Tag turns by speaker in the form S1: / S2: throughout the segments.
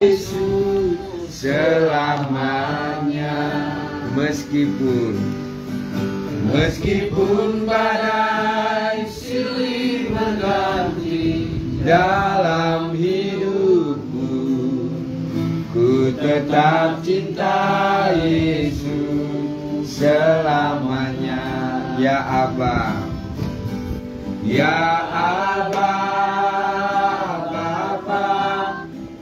S1: Yesus selamanya. Meskipun badai silih berganti dalam hidupku, ku tetap cinta Yesus selamanya. Ya Aba, ya Aba, Bapa,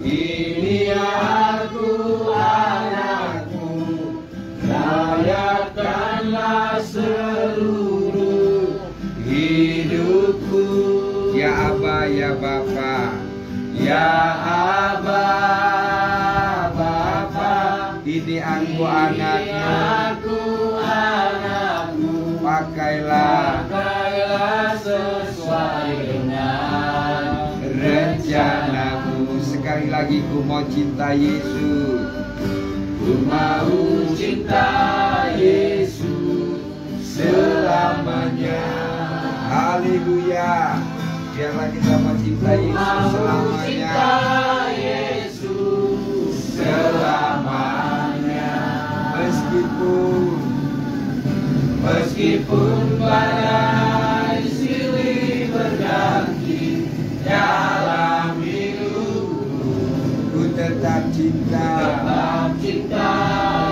S1: ini aku anakmu, layakkanlah seluruh hidupku. Ya Aba, ya Bapa, ya Aba, Bapa, ini aku anakmu, pakailah sesuai dengan rencanamu. Sekali lagi, ku mau cinta Yesus, ku mau cinta Yesus selamanya. Haleluya. Biarlah kita mencintai Yesus selamanya. Yesus selamanya. Meskipun badai silih berganti dalam hidupku, ku tetap cinta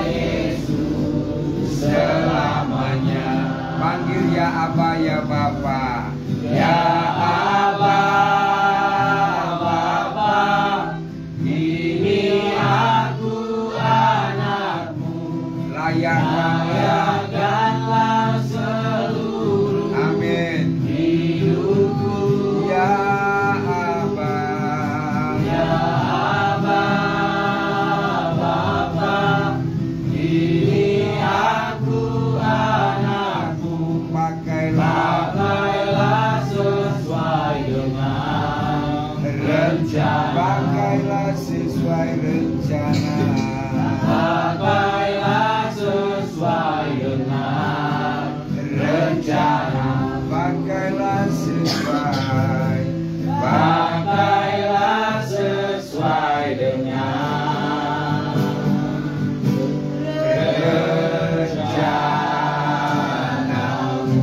S1: Yesus selamanya. Panggil ya Aba, ya Bapa, ya Aba, Bapa, ini aku anakmu, layakkanlah seluruh hidupku. Ya Aba, Bapa, ini aku anakmu, pakailah sesuai dengan rencana. Pakailah sesuai rencana. Pakailah sesuai dengan rencana. Pakailah sesuai dengan rencanamu.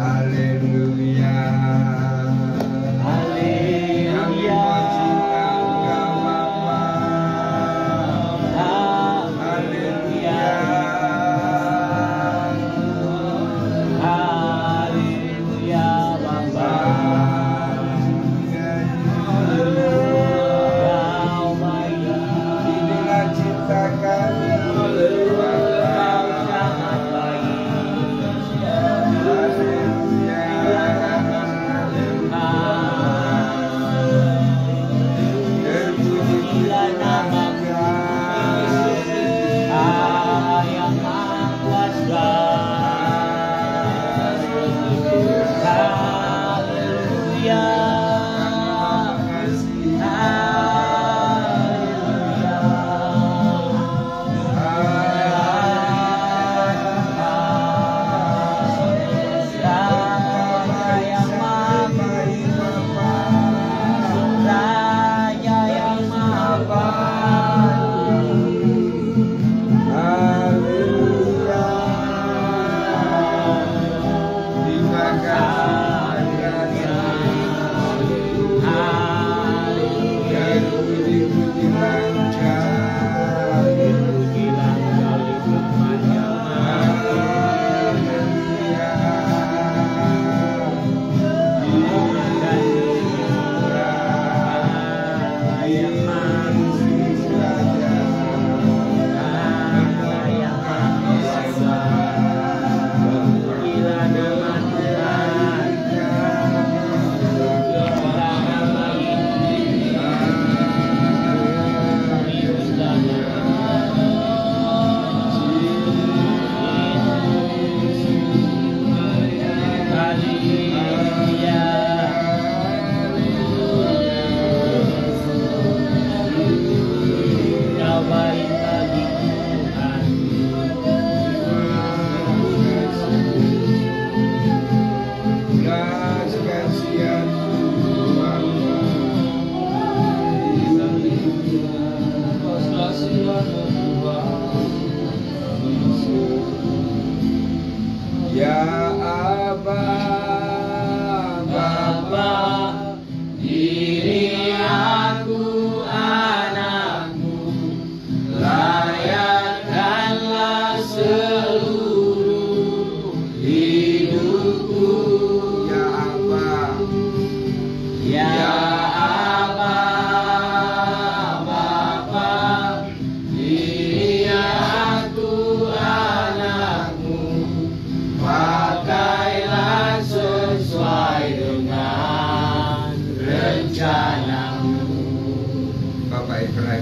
S1: Haleluya. Haleluya. Bapa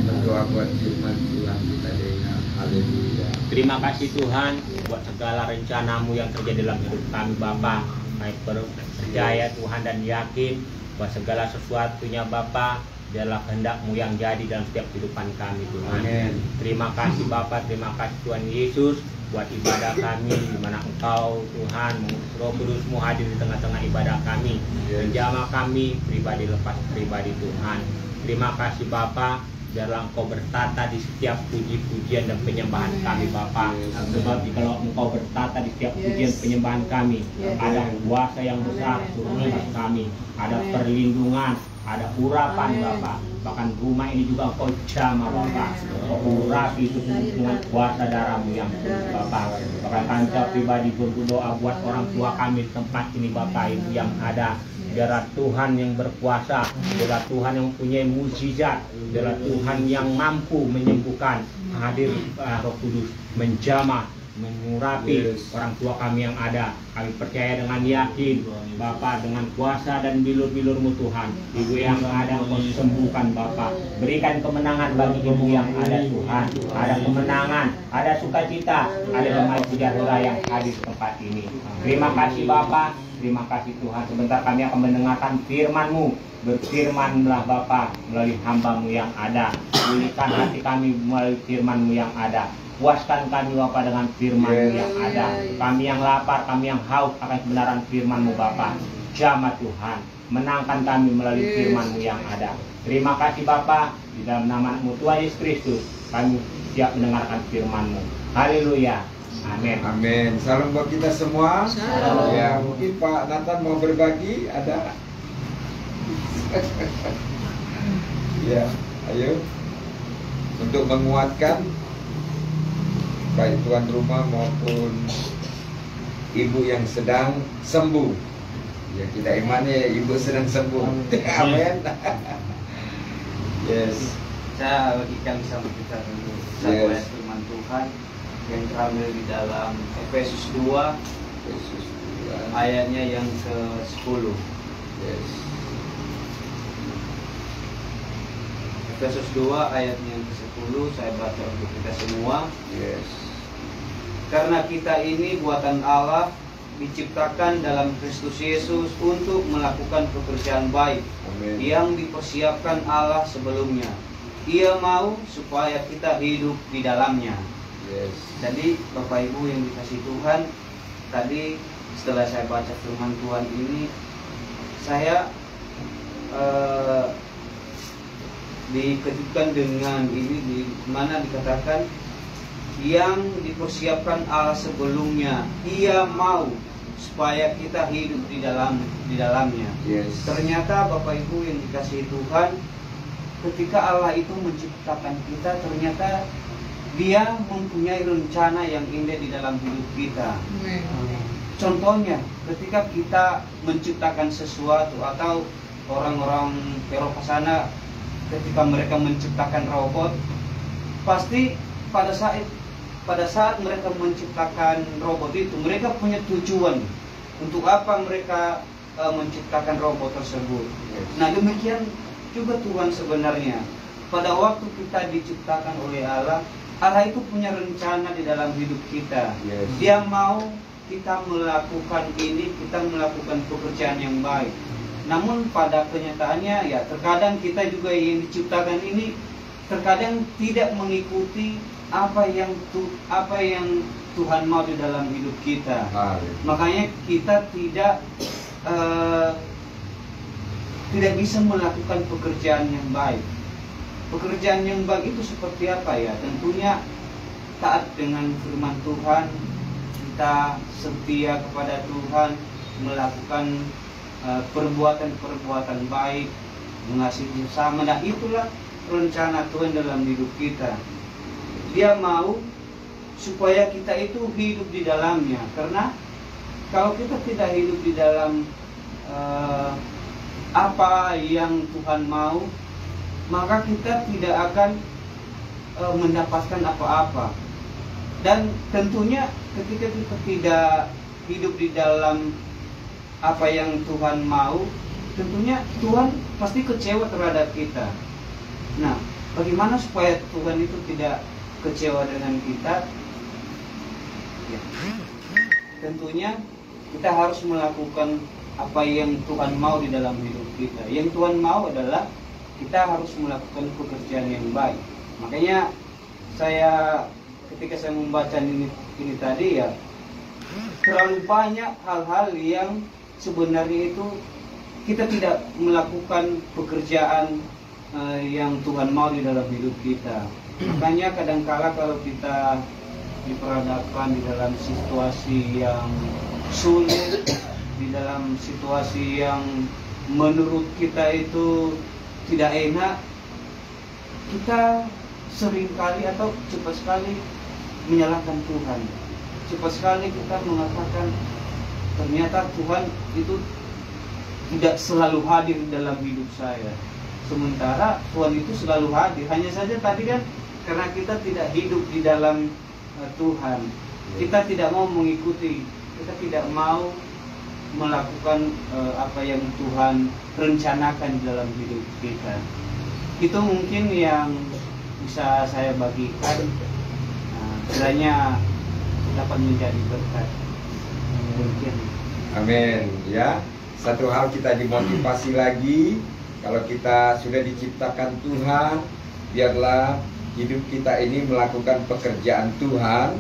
S1: berdoa buat firman Tuhan kita dengar. Haleluya.
S2: Terima kasih Tuhan buat segala rencana-Mu yang terjadi dalam hidup kami Bapa. Kami percaya Tuhan dan yakin bahwa segala sesuatunya Bapa adalah kehendak-Mu yang jadi dalam setiap kehidupan kami Tuhan.
S1: Amin.
S2: Terima kasih Bapa, terima kasih Tuhan Yesus buat ibadah kami di mana Engkau Tuhan Roh Kudus-Mu hadir di tengah-tengah ibadah kami, menjamah kami pribadi lepas pribadi Tuhan. Terima kasih Bapa, biarlah Engkau bertata di setiap puji-pujian dan penyembahan kami Bapa. Sebab kalau Engkau bertata di setiap pujian penyembahan kami, ada kuasa yang besar turun atas kami, ada perlindungan, ada urapan Bapa. Bahkan rumah ini juga Engkau jamah Bapa. Engkau urapi itu dengan kuasa darah-Mu yang Bapa. Bahkan kami pribadi berdoa buat orang tua kami di tempat ini Bapa, itu yang ada. Biarlah Tuhan yang berkuasa, biarlah Tuhan yang mempunyai mukjizat, biarlah Tuhan yang mampu menyembuhkan, hadir Roh Kudus menjamah, mengurapi orang tua kami yang ada. Kami percaya dengan yakin Bapa, dengan kuasa dan bilur-bilur-Mu Tuhan, ibu yang ada Engkau sembuhkan Bapa. Berikan kemenangan bagi ibu yang ada Tuhan. Ada kemenangan, ada sukacita, ada damai sejahtera yang hadir di tempat ini. Terima kasih Bapa, terima kasih Tuhan. Sebentar kami akan mendengarkan firman-Mu. Berfirmanlah Bapa melalui hamba-Mu yang ada. Pulihkan hati kami melalui firman-Mu yang ada. Puaskan kami Bapa dengan firman-Mu yang ada. Kami yang lapar, kami yang haus akan kebenaran firman-Mu Bapa. Jamah Tuhan, menangkan kami melalui firman-Mu yang ada. Terima kasih Bapa, di dalam nama-Mu Tuhan Yesus Kristus kami siap mendengarkan firman-Mu. Haleluya. Amin.
S1: Amin. Salam buat kita semua.
S3: Salam.
S1: Ya, mungkin Pak Nathan mau berbagi, ada? Ya, ayo. Untuk menguatkan baik tuan rumah maupun ibu yang sedang sembuh. Ya, kita imani ibu sedang sembuh. Amin. Yes.
S4: Saya bagikan sama kita dulu satu ayat firman Tuhan yang terambil di dalam Efesus 2
S1: Yesus.
S4: ayatnya yang ke-10.
S1: Yes.
S4: Efesus 2 ayatnya yang ke-10 saya baca untuk kita semua.
S1: Yes.
S4: Karena kita ini buatan Allah, diciptakan dalam Kristus Yesus untuk melakukan pekerjaan baik
S1: Amin.
S4: yang dipersiapkan Allah sebelumnya. Ia mau supaya kita hidup di dalamnya.
S1: Yes.
S4: Jadi Bapak Ibu yang dikasih Tuhan, tadi setelah saya baca firman Tuhan ini, saya dikejutkan dengan ini, di mana dikatakan yang dipersiapkan Allah sebelumnya. Ia mau supaya kita hidup di dalamnya.
S1: Yes.
S4: Ternyata Bapak Ibu yang dikasihi Tuhan, ketika Allah itu menciptakan kita, ternyata Dia mempunyai rencana yang indah di dalam hidup kita. Contohnya, ketika kita menciptakan sesuatu, atau orang-orang Eropa sana ketika mereka menciptakan robot, pasti pada saat mereka menciptakan robot itu, mereka punya tujuan untuk apa mereka menciptakan robot tersebut. Nah, demikian juga Tuhan sebenarnya. Pada waktu kita diciptakan oleh Allah, Allah itu punya rencana di dalam hidup kita.
S1: Yes.
S4: Dia mau kita melakukan ini, kita melakukan pekerjaan yang baik. Namun pada kenyataannya ya terkadang kita juga yang diciptakan ini terkadang tidak mengikuti apa yang Tuhan mau di dalam hidup kita. Makanya kita tidak bisa melakukan pekerjaan yang baik. Pekerjaan yang baik itu seperti apa ya? Tentunya taat dengan firman Tuhan, kita setia kepada Tuhan, melakukan perbuatan-perbuatan baik, mengasihi sesama. Nah, itulah rencana Tuhan dalam hidup kita. Dia mau supaya kita itu hidup di dalamnya. Karena kalau kita tidak hidup di dalam apa yang Tuhan mau, maka kita tidak akan mendapatkan apa-apa. Dan tentunya ketika kita tidak hidup di dalam apa yang Tuhan mau, tentunya Tuhan pasti kecewa terhadap kita. Nah, Bagaimana supaya Tuhan itu tidak kecewa dengan kita? Ya. Tentunya kita harus melakukan apa yang Tuhan mau di dalam hidup kita. Yang Tuhan mau adalah kita harus melakukan pekerjaan yang baik. Makanya ketika saya membaca ini tadi ya, terlalu banyak hal-hal yang sebenarnya itu kita tidak melakukan pekerjaan yang Tuhan mau di dalam hidup kita. Makanya kadangkala kalau kita diperhadapkan di dalam situasi yang sulit, di dalam situasi yang menurut kita itu tidak enak, kita seringkali atau cepat sekali menyalahkan Tuhan. Cepat sekali kita mengatakan ternyata Tuhan itu tidak selalu hadir dalam hidup saya. Sementara Tuhan itu selalu hadir. Hanya saja tadi kan karena kita tidak hidup di dalam Tuhan, kita tidak mau mengikuti, kita tidak mau melakukan apa yang Tuhan rencanakan di dalam hidup kita. Itu mungkin yang bisa saya bagikan, kiranya dapat menjadi berkat. Mungkin.
S1: Amin. Ya, satu hal kita dimotivasi lagi, kalau kita sudah diciptakan Tuhan, biarlah hidup kita ini melakukan pekerjaan Tuhan.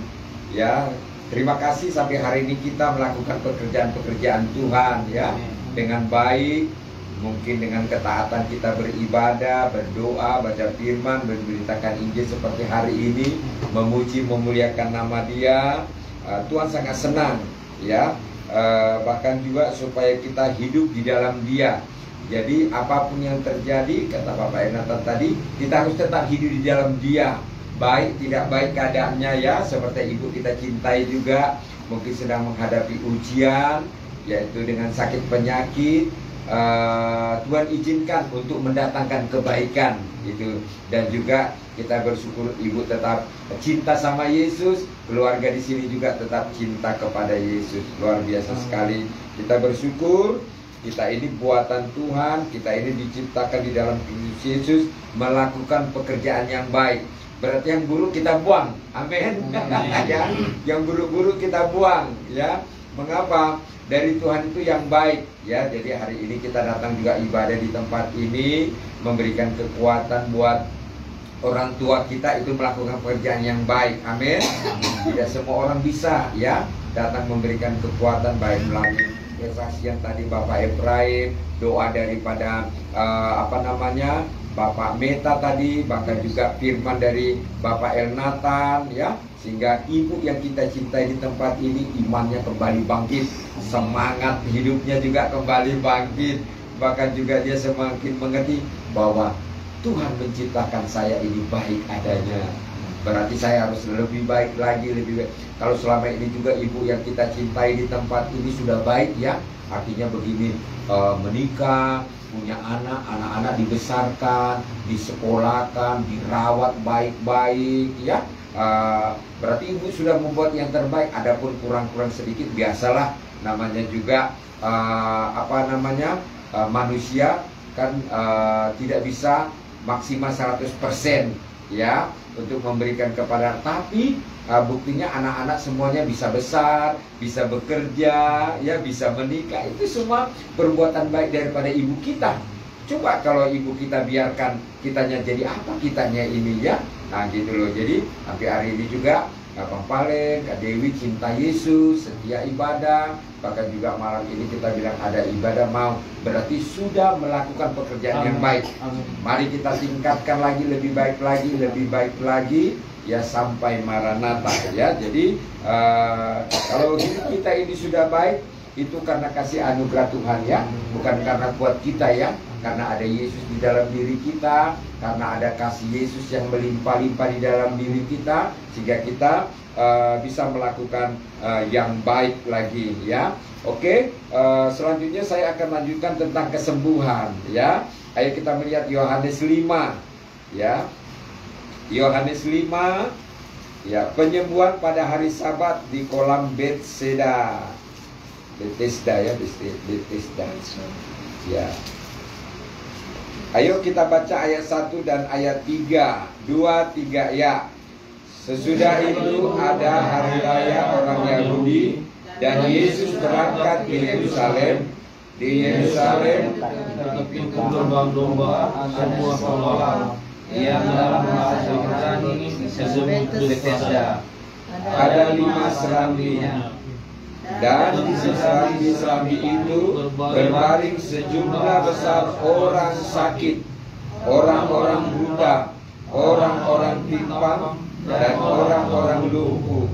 S1: Ya, terima kasih sampai hari ini kita melakukan pekerjaan-pekerjaan Tuhan ya, dengan baik. Mungkin dengan ketaatan kita beribadah, berdoa, baca firman, memberitakan Injil seperti hari ini, memuji, memuliakan nama Dia. Tuhan sangat senang ya, bahkan juga supaya kita hidup di dalam Dia. Jadi apapun yang terjadi, kata Bapak Ernatan tadi, kita harus tetap hidup di dalam Dia. Baik tidak baik keadaannya ya, seperti ibu kita cintai juga mungkin sedang menghadapi ujian, yaitu dengan sakit penyakit. Tuhan izinkan untuk mendatangkan kebaikan gitu. Dan juga kita bersyukur ibu tetap cinta sama Yesus, keluarga di sini juga tetap cinta kepada Yesus. Luar biasa sekali. Kita bersyukur kita ini buatan Tuhan, kita ini diciptakan di dalam Kristus Yesus melakukan pekerjaan yang baik. Berarti yang buruk kita buang. Amin. Ya, yang buruk-buruk kita buang ya. Mengapa? Dari Tuhan itu yang baik ya. Jadi hari ini kita datang juga ibadah di tempat ini, memberikan kekuatan buat orang tua kita itu melakukan pekerjaan yang baik. Amin. Tidak semua orang bisa ya datang memberikan kekuatan baik melalui kesaksian tadi Bapak Efraim, doa daripada Bapak Meta tadi, bahkan juga firman dari Bapak Elnatan ya, sehingga ibu yang kita cintai di tempat ini imannya kembali bangkit, semangat hidupnya juga kembali bangkit, bahkan juga dia semakin mengerti bahwa Tuhan menciptakan saya ini baik adanya. Berarti saya harus lebih baik lagi, lebih baik. Kalau selama ini juga ibu yang kita cintai di tempat ini sudah baik ya, artinya begini, menikah, punya anak-anak dibesarkan, disekolahkan, dirawat baik-baik ya. Berarti ibu sudah membuat yang terbaik. Adapun kurang-kurang sedikit biasalah, namanya juga manusia kan tidak bisa maksimal 100% ya untuk memberikan kepada, tapi buktinya anak-anak semuanya bisa besar, bisa bekerja, ya bisa menikah. Itu semua perbuatan baik daripada ibu kita. Coba kalau ibu kita biarkan kitanya jadi apa kitanya ini ya. Nah gitu loh. Jadi sampai hari ini juga Bang Palen, Kak Dewi cinta Yesus, setia ibadah. Bahkan juga malam ini kita bilang ada ibadah mau. Berarti sudah melakukan pekerjaan yang baik. Mari kita tingkatkan lagi, lebih baik lagi, lebih baik lagi ya sampai Maranatha ya. Jadi kalau hidup kita ini sudah baik, itu karena kasih anugerah Tuhan ya, bukan karena kuat kita ya. Karena ada Yesus di dalam diri kita, karena ada kasih Yesus yang melimpah-limpah di dalam diri kita, sehingga kita bisa melakukan yang baik lagi ya. Oke, selanjutnya saya akan lanjutkan tentang kesembuhan ya. Ayo kita melihat Yohanes 5 ya. Yohanes 5 ya, penyembuhan pada hari Sabat di kolam Bethesda ya, Bethesda ya. Ayo kita baca ayat 1 dan ayat 3. 2, 3 ya. Sesudah itu ada hari raya orang Yahudi dan Yesus berangkat ke Yerusalem. Di Yerusalem
S3: dekat pintu gerbang domba sebuah kolam yang dalam bahasa Ibrani disebut Bethesda.
S1: ada 5 serambinya. Dan di serambi-serambi itu berbaring sejumlah besar orang sakit, orang-orang buta, orang-orang timpang, dan orang-orang lumpuh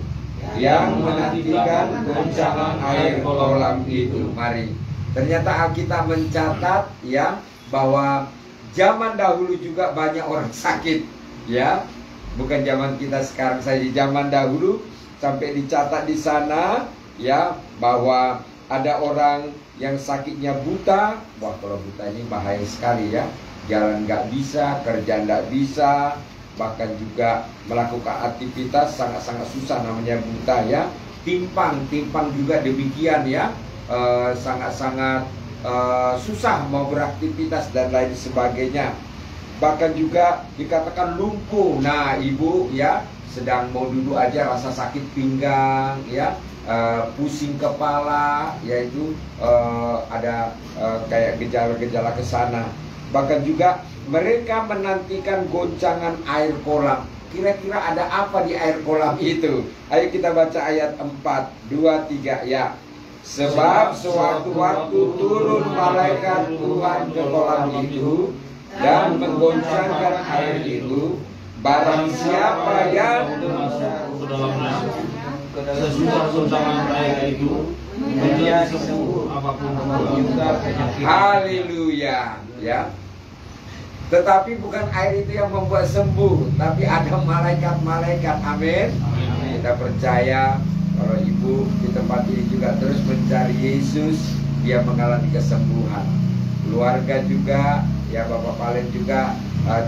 S1: yang menantikan goncangan air kolam itu. Mari. Ternyata Alkitab mencatat ya bahwa zaman dahulu juga banyak orang sakit, ya. Bukan zaman kita sekarang saja, zaman dahulu sampai dicatat di sana ya bahwa ada orang yang sakitnya buta. Wah, kalau buta ini bahaya sekali ya. Jalan nggak bisa, kerja nggak bisa, bahkan juga melakukan aktivitas sangat-sangat susah, namanya buta ya. Timpang juga demikian ya, sangat-sangat susah mau beraktivitas dan lain sebagainya. Bahkan juga dikatakan lumpuh. Nah, ibu ya sedang mau duduk aja rasa sakit pinggang ya, pusing kepala, yaitu ada kayak gejala-gejala ke sana. Bahkan juga mereka menantikan goncangan air kolam. Kira-kira ada apa di air kolam itu? Ayo kita baca ayat 4, 2, 3 ya. Sebab sewaktu-waktu turun malaikat Tuhan ke kolam itu dan menggoncangkan air itu, barang siapa yang
S3: masuk ke dalamnya, sesudah goncangan air itu menjadi sembuh apapun juga penyakit.
S1: Haleluya ya. Tetapi bukan air itu yang membuat sembuh, tapi ada malaikat-malaikat. Amin. Kita percaya kalau ibu di tempat ini juga terus mencari Yesus, dia mengalami kesembuhan. Keluarga juga ya, Bapak Palen juga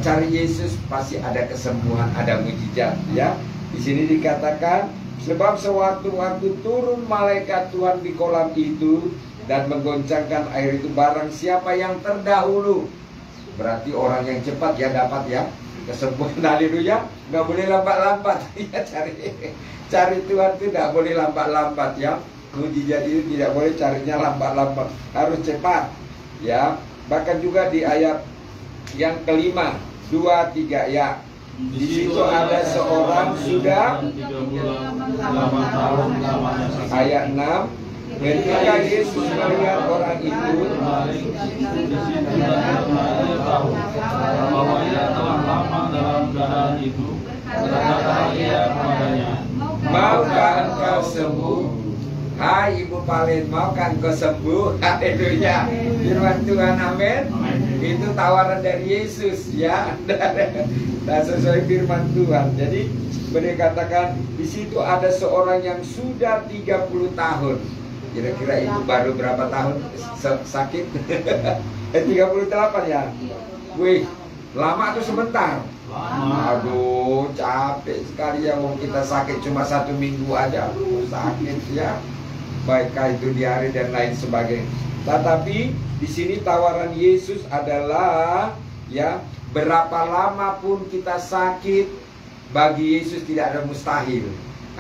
S1: cari Yesus, pasti ada kesembuhan, ada mujizat ya. Di sini dikatakan sebab sewaktu-waktu turun malaikat Tuhan di kolam itu dan menggoncangkan air itu, barang siapa yang terdahulu, berarti orang yang cepat ya dapat ya kesembuhan. Haleluya. Nggak boleh lambat-lambat ya, cari Tuhan itu tidak boleh lambat-lambat ya. Mujizat itu tidak boleh carinya lambat-lambat, harus cepat ya. Bahkan juga di ayat yang kelima, 2, 3 ya. Di situ ada seorang sudah
S3: 38 tahun lamanya sakit.
S1: Ayat 6, ketika Yesus melihat orang itu,
S3: Dia tahu bahwa ia telah lama dalam keadaan itu. Berkatalah ia kepadanya,
S1: maukah engkau sembuh? Hai Ibu Palen, maukah engkau sembuh? Haleluya. Firman Tuhan, amin. Itu tawaran dari Yesus ya. Dan sesuai firman Tuhan. Jadi dikatakan di situ ada seorang yang sudah 30 tahun. Kira-kira itu baru berapa tahun sakit? 38 ya. Wih, lama atau sebentar? Aduh, capek sekali ya. Wong kita sakit cuma 1 minggu aja, sakit ya. Baiklah itu di hari dan lain sebagainya. Tetapi di sini tawaran Yesus adalah ya, berapa lama pun kita sakit, bagi Yesus tidak ada mustahil.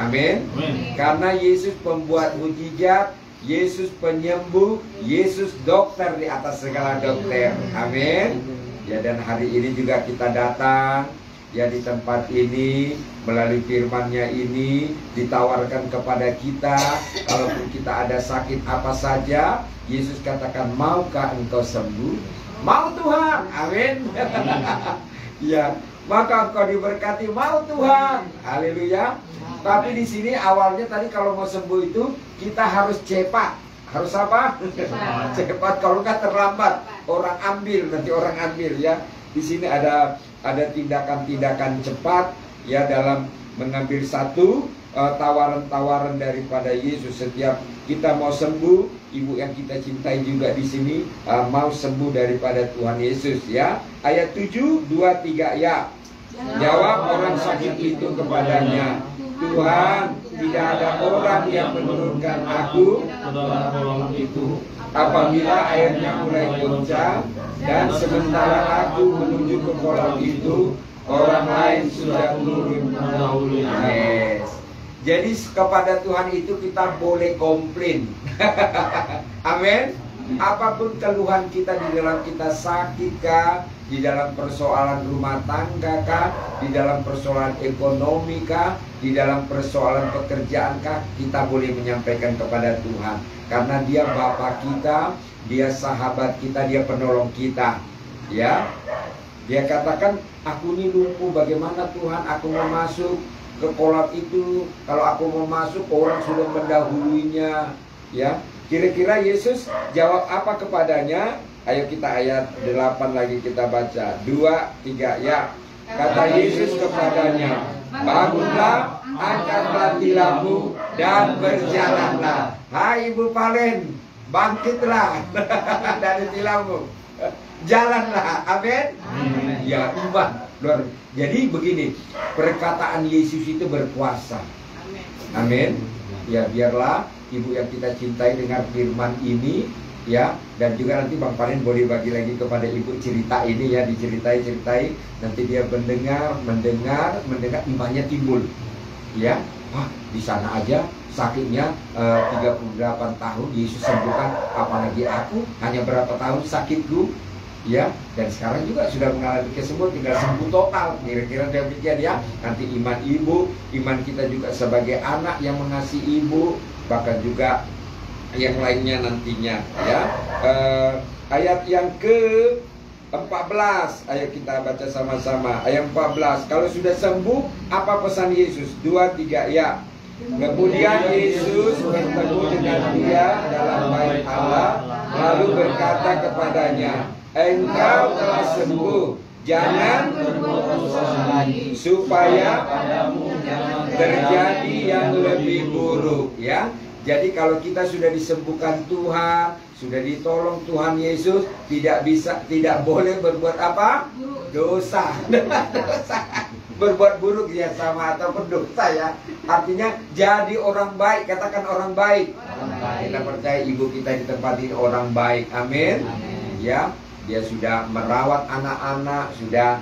S1: Amin. Karena Yesus pembuat mujizat, Yesus penyembuh, Yesus dokter di atas segala dokter. Amin. Ya, dan hari ini juga kita datang ya di tempat ini, melalui firman-Nya ini ditawarkan kepada kita, kalaupun kita ada sakit apa saja, Yesus katakan, maukah engkau sembuh? Mau Tuhan. Amin. Ya, maka engkau diberkati. Mau Tuhan. Haleluya. Tapi di sini awalnya tadi kalau mau sembuh itu kita harus cepat. Harus apa? Cepat. Kalau nggak terlambat, orang ambil, nanti orang ambil ya. Di sini ada tindakan-tindakan cepat ya dalam mengambil satu tawaran-tawaran daripada Yesus. Setiap kita mau sembuh, ibu yang kita cintai juga di sini mau sembuh daripada Tuhan Yesus ya. Ayat 7, 2, 3 ya. Jawab orang sakit itu kepadanya, Tuhan, tidak ada orang yang menurunkan aku
S3: ke dalam kolam itu
S1: apabila airnya mulai goncang, dan sementara aku menuju ke kolam itu, orang lain sudah turun mendahului. Yes. Jadi kepada Tuhan itu kita boleh komplain. Amin. Apapun keluhan kita, di dalam kita sakit kah, di dalam persoalan rumah tangga kah, di dalam persoalan ekonomi kah, di dalam persoalan pekerjaan kah, kita boleh menyampaikan kepada Tuhan. Karena Dia Bapa kita, Dia sahabat kita, Dia penolong kita. Ya, Dia katakan, aku ini lumpuh, bagaimana Tuhan aku mau masuk ke kolam itu? Kalau aku mau masuk, orang sudah mendahuluinya. Ya, kira-kira Yesus jawab apa kepadanya? Ayo kita ayat 8 lagi kita baca. 2, 3, ya. Kata Yesus kepadanya, bangunlah, angkatlah tilammu, dan berjalanlah. Hai Ibu Palen, bangkitlah dari tilammu, jalanlah. Amin. Ya, iman. Jadi begini, perkataan Yesus itu berkuasa. Amin. Ya, biarlah Ibu yang kita cintai dengar firman ini, ya. Dan juga nanti Bang Palen boleh bagi lagi kepada Ibu cerita ini, ya, diceritai. Nanti dia mendengar, imannya timbul. Ya, wah, di sana aja sakitnya 38 tahun Yesus sembuhkan, apalagi aku hanya berapa tahun sakitku. Ya, dan sekarang juga sudah mengalami kesembuhan, tinggal sembuh total. Kira-kira demikian, ya. Nanti iman Ibu, iman kita juga sebagai anak yang mengasihi Ibu, bahkan juga yang lainnya nantinya, ya. Ayat yang ke-14, ayo kita baca sama-sama. Ayat 14, kalau sudah sembuh, apa pesan Yesus? 2, 3, ya. Kemudian Yesus bertemu dengan dia dalam bait Allah, lalu berkata kepadanya, engkau telah sembuh, jangan berbuat dosa lagi, supaya padamu jangan terjadi yang lebih buruk. Ya, jadi kalau kita sudah disembuhkan Tuhan, sudah ditolong Tuhan Yesus, tidak boleh berbuat apa? Dosa. Berbuat buruk, ya, sama ataupun dosa, ya. Artinya jadi orang baik, katakan orang baik. Kita percaya Ibu kita di tempat ini orang baik. Amin. Ya, dia sudah merawat anak-anak, sudah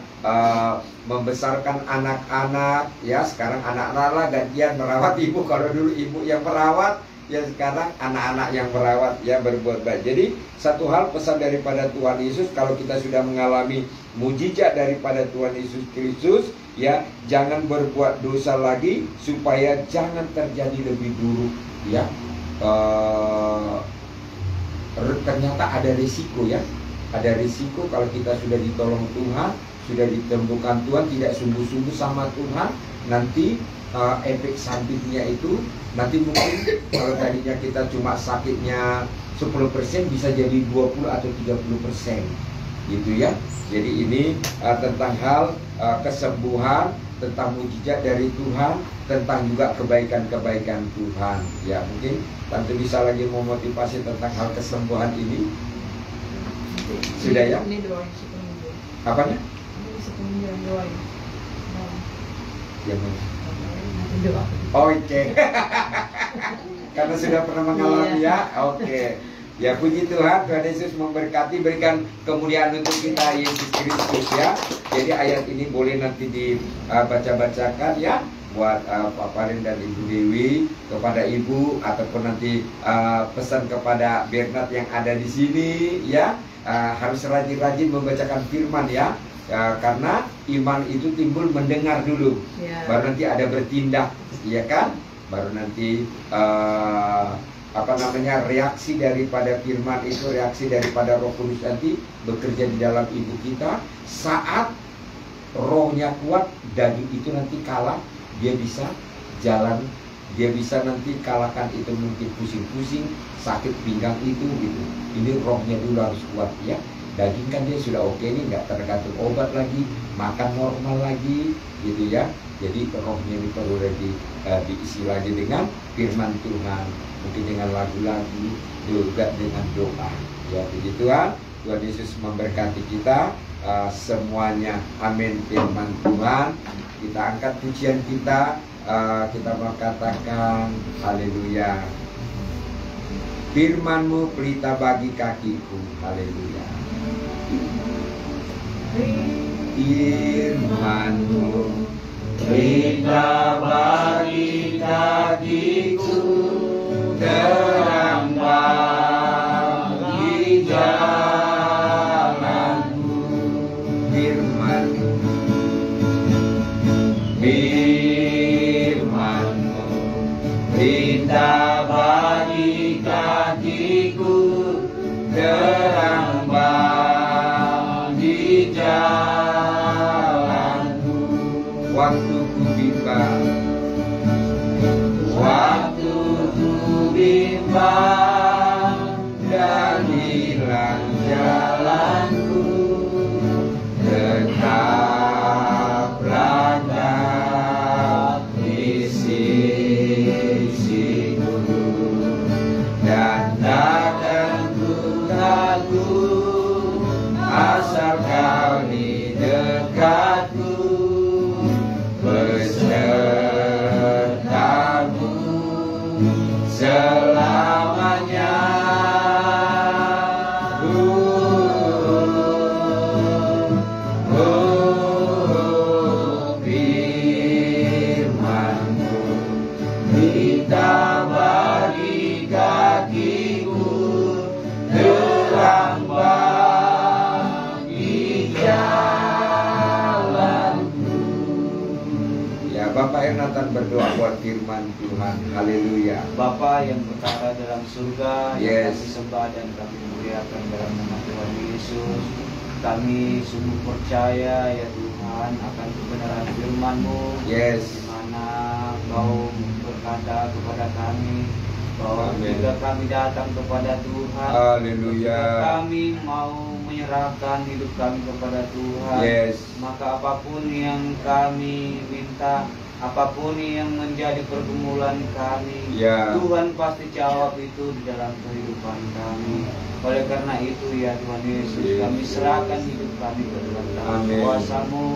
S1: membesarkan anak-anak, ya. Sekarang anak-anak gantian merawat Ibu. Kalau dulu Ibu yang merawat, ya sekarang anak-anak yang merawat, ya, berbuat baik. Jadi satu hal pesan daripada Tuhan Yesus, kalau kita sudah mengalami mujizat daripada Tuhan Yesus Kristus, ya, jangan berbuat dosa lagi supaya jangan terjadi lebih buruk, ya. Ternyata ada risiko, ya. Ada risiko kalau kita sudah ditolong Tuhan, sudah ditemukan Tuhan, tidak sungguh-sungguh sama Tuhan, nanti efek sampingnya itu nanti mungkin kalau tadinya kita cuma sakitnya 10% bisa jadi 20 atau 30%, gitu, ya. Jadi ini tentang hal kesembuhan, tentang mujizat dari Tuhan, tentang juga kebaikan-kebaikan Tuhan. Ya, mungkin Tante bisa lagi memotivasi tentang hal kesembuhan ini. Sudah, ya? Apanya? Ya, oke. Karena sudah pernah mengalami, ya. Oke. Ya, puji Tuhan, Tuhan Yesus memberkati, berikan kemuliaan untuk kita Yesus Kristus, ya. Jadi ayat ini boleh nanti dibaca-bacakan, ya, buat Pak Paren dan Ibu Dewi, kepada Ibu, ataupun nanti pesan kepada Bernard yang ada di sini, ya. Harus rajin-rajin membacakan firman, ya. Karena iman itu timbul mendengar dulu, ya. Baru nanti ada bertindak, ya kan? Baru nanti reaksi daripada firman itu, reaksi daripada Roh Kudus nanti bekerja di dalam ibu kita. Saat rohnya kuat, daging itu nanti kalah, dia bisa jalan, dia bisa nanti kalahkan itu mungkin pusing-pusing, sakit pinggang itu, gitu. Ini rohnya dulu harus kuat, ya. Daging kan dia sudah oke nih, nggak tergantung obat lagi, makan normal lagi, gitu, ya. Jadi rohnya ini perlu diisi lagi dengan firman Tuhan, mungkin dengan lagu-lagu, juga dengan doa, ya. Puji Tuhan, Tuhan Yesus memberkati kita semuanya. Amin. Firman Tuhan, kita angkat pujian kita, kita mengatakan haleluya. Firman-Mu pelita bagi kakiku. Haleluya. Firman-Mu pelita bagi kakiku, terang bagi jalanku. Firman-Mu, Firman-Mu pelita bagi kakiku, terang bagi jalanku. Waktu ku bimbang, waktu ku bimbang dan hilang jalanku, tetaplah Kau di sisiku, dan takkan ku takut asal Kau di dekatku, besertamu selamanya. Firman-Mu pelita bagi kakiku, terang bagi jalanku. Ya, Bapak Ernatan berdoa buat firman Tuhan. Haleluya.
S4: Bapa yang berkata dalam surga, yang
S1: Yes.
S4: kami sembah dan kami muliakan dalam nama Tuhan Yesus. Kami sungguh percaya ya Tuhan akan kebenaran firman-Mu,
S1: Yes.
S4: di mana Kau berkata kepada kami bahwa
S1: Amin.
S4: jika kami datang kepada Tuhan,
S1: Haleluya.
S4: jika kami mau menyerahkan hidup kami kepada Tuhan,
S1: Yes.
S4: maka apapun yang kami minta, apapun yang menjadi pergumulan kami,
S1: Ya.
S4: Tuhan pasti jawab itu di dalam kehidupan kami. Oleh karena itu ya Tuhan Yesus,
S1: Yes.
S4: kami serahkan hidup kami ke dalam tangan
S1: Amin.
S4: kuasa-Mu.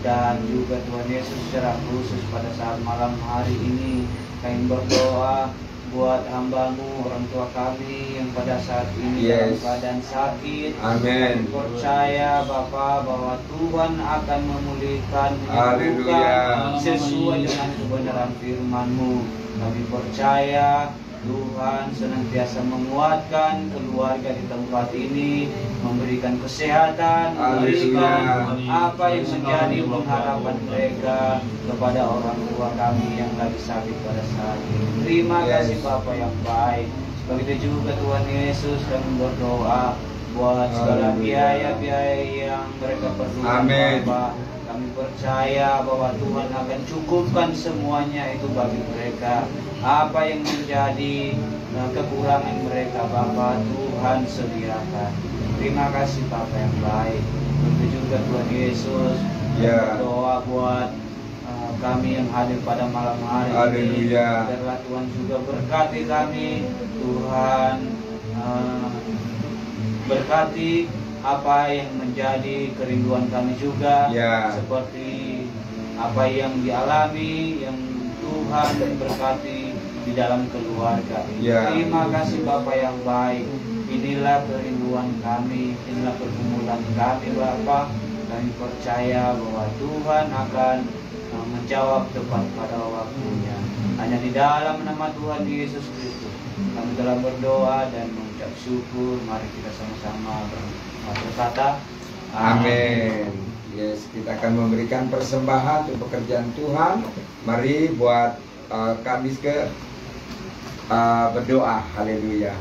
S4: Dan juga Tuhan Yesus secara khusus pada saat malam hari ini kami berdoa buat hamba-Mu, orang tua kami yang pada saat ini dalam
S1: Yes.
S4: keadaan sakit.
S1: Amin.
S4: Kami percaya Bapa bahwa Tuhan akan memulihkan,
S1: Haleluya.
S4: menyembuhkan sesuai dengan kebenaran firman-Mu. Kami percaya Tuhan senantiasa menguatkan keluarga di tempat ini, memberikan kesehatan, memberikan apa yang menjadi pengharapan mereka kepada orang tua kami yang lagi sakit pada saat ini. Terima
S1: Yes.
S4: kasih Bapa yang baik. Begitu juga Tuhan Yesus, kami berdoa buat segala
S1: Haleluya.
S4: biaya-biaya yang mereka perlukan.
S1: Amin.
S4: Bapa, kami percaya bahwa Tuhan akan cukupkan semuanya itu bagi mereka. Apa yang menjadi kekurangan mereka, Bapa, Tuhan sediakan. Terima kasih Bapa yang baik. Begitu juga Tuhan Yesus,
S1: Ya.
S4: berdoa buat kami yang hadir pada malam hari ini.
S1: Haleluya.
S4: Biarlah Tuhan juga berkati kami. Tuhan berkati apa yang menjadi kerinduan kami juga.
S1: Ya.
S4: Seperti apa yang dialami, yang Tuhan berkati di dalam keluarga.
S1: Ya.
S4: Terima kasih Bapa yang baik. Inilah kerinduan kami, inilah pergumulan kami Bapa. Kami percaya bahwa Tuhan akan menjawab tepat pada waktunya. Hanya di dalam nama Tuhan Yesus Kristus kami telah berdoa dan mengucap syukur. Mari kita sama-sama berkata
S1: Amin. Yes, kita akan memberikan persembahan untuk pekerjaan Tuhan. Mari buat kami berdoa. Haleluya.